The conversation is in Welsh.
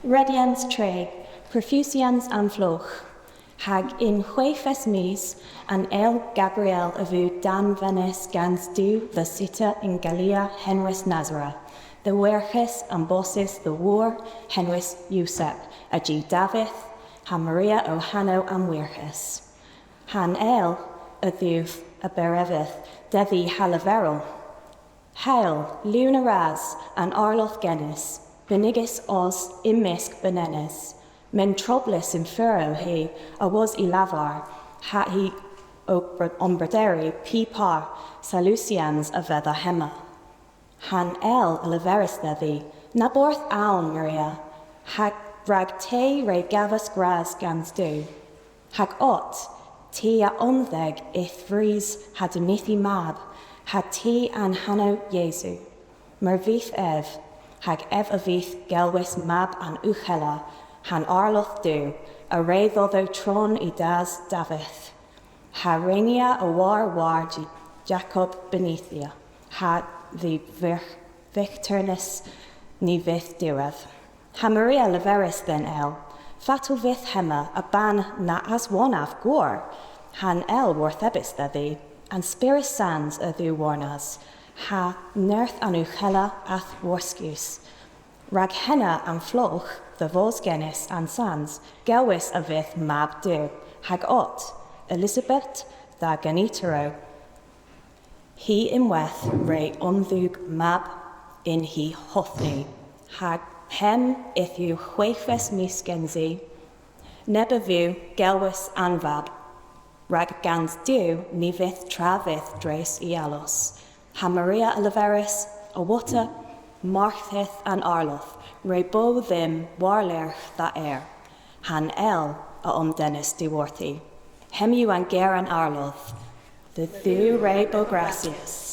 Redyans tre, Profusans and Flogh, hag yn-mysk an Gabriel a-bervedh danvenys gans dh'y, the cita in Galila, henwys Nasara, the werghes, ambosys, the wour, henwys Yosep, a-dh'y Davydh, Maria o hanow and werghes. Hayl a-bervedh, dheudh leverel. Hayl, leun and Arlodh Duw, Benygys yn-mysk benenes. Men troblys in he a was lavar, ha he ombrederi par Spyrys a-bervedh. Hayl leverus dheudh, naborth awn Maria, hag rag te hweghves gans dhew. Hag te a-onddeg hadinithi mab, hag te an hanow Jesu. Mervith hag a-bervedh gelwys mab an uchela, Arlodh Duw, a reddoddo tron I Davydh. Renia a wour Jacob benithia, the victornus ni vith dheudh. Maria leverus then fatal vith hema a-bann na as one av wour, werghes dhedhi, and Spyrys Sans a dh'y warnas, nerth an uchela ath werghes. Rag henna and Flogh, the werghes and Sans, gelwys a-bervedh mab Duw, hag Yosep da ganitero. He yn-mysk re ondhug mab in he hothni, hag hem ithu hweghves misgenzi, a-bervedh gelwys anvab, rag gans Duw ni vith travith dres ialos. Maria leverus a wota, marcheth an Arlodh, re bo ddim warlerch dha Hayl a danvenys diworthi. Hemu an ger an Arlodh, the dhew re bo gracias.